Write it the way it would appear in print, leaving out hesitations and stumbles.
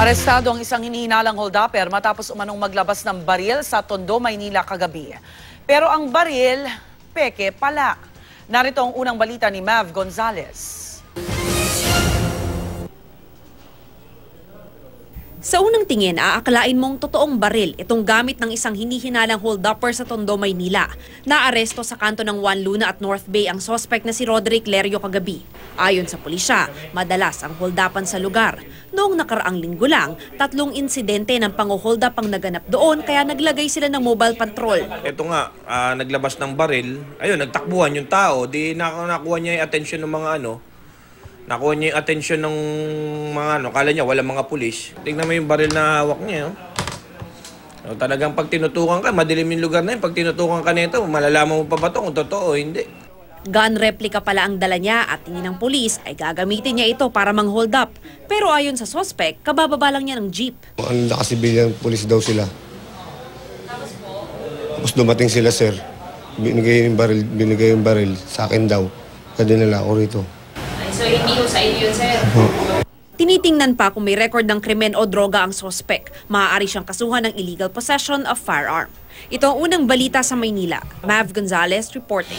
Arestado ang isang hinihinalang hold-upper matapos umanong maglabas ng baril sa Tondo, Maynila kagabi. Pero ang baril, peke pala. Narito ang unang balita ni Mav Gonzalez. Sa unang tingin, aakalain mong totoong baril itong gamit ng isang hinihinalang hold-upper sa Tondo, Maynila. Naaresto sa kanto ng Juan Luna at North Bay ang suspect na si Roderick Lerio kagabi. Ayon sa pulisya, madalas ang hold-upan sa lugar. Noong nakaraang linggo lang, 3 insidente ng pang-hold up ang naganap doon kaya naglagay sila ng mobile patrol. Ito nga, naglabas ng baril, ayun, nagtakbuhan yung tao, di nakuha niya yung atensyon ng mga nakuha niya yung atensyon ng mga kala niya walang mga pulis. Tingnan mo yung baril na hawak niya. So, talagang pag tinutukan ka, madilim yung lugar na yun. Pag tinutukan ka nito, malalaman mo pa ba ito kung totoo o hindi. Gun replica pala ang dala niya at tingin ng pulis ay gagamitin niya ito para mang-hold up. Pero ayon sa suspect, kabababa lang niya ng jeep. Ang nakasibilyang pulis daw sila. Tapos dumating sila, sir. Binigay yung baril sa akin daw. Kaya dinala ako rito. So hindi ko sa inyo yun, sir? Tinitingnan pa kung may record ng krimen o droga ang suspect. Maaari siyang kasuhan ng illegal possession of firearm. Ito ang unang balita sa Maynila. Mav Gonzalez reporting.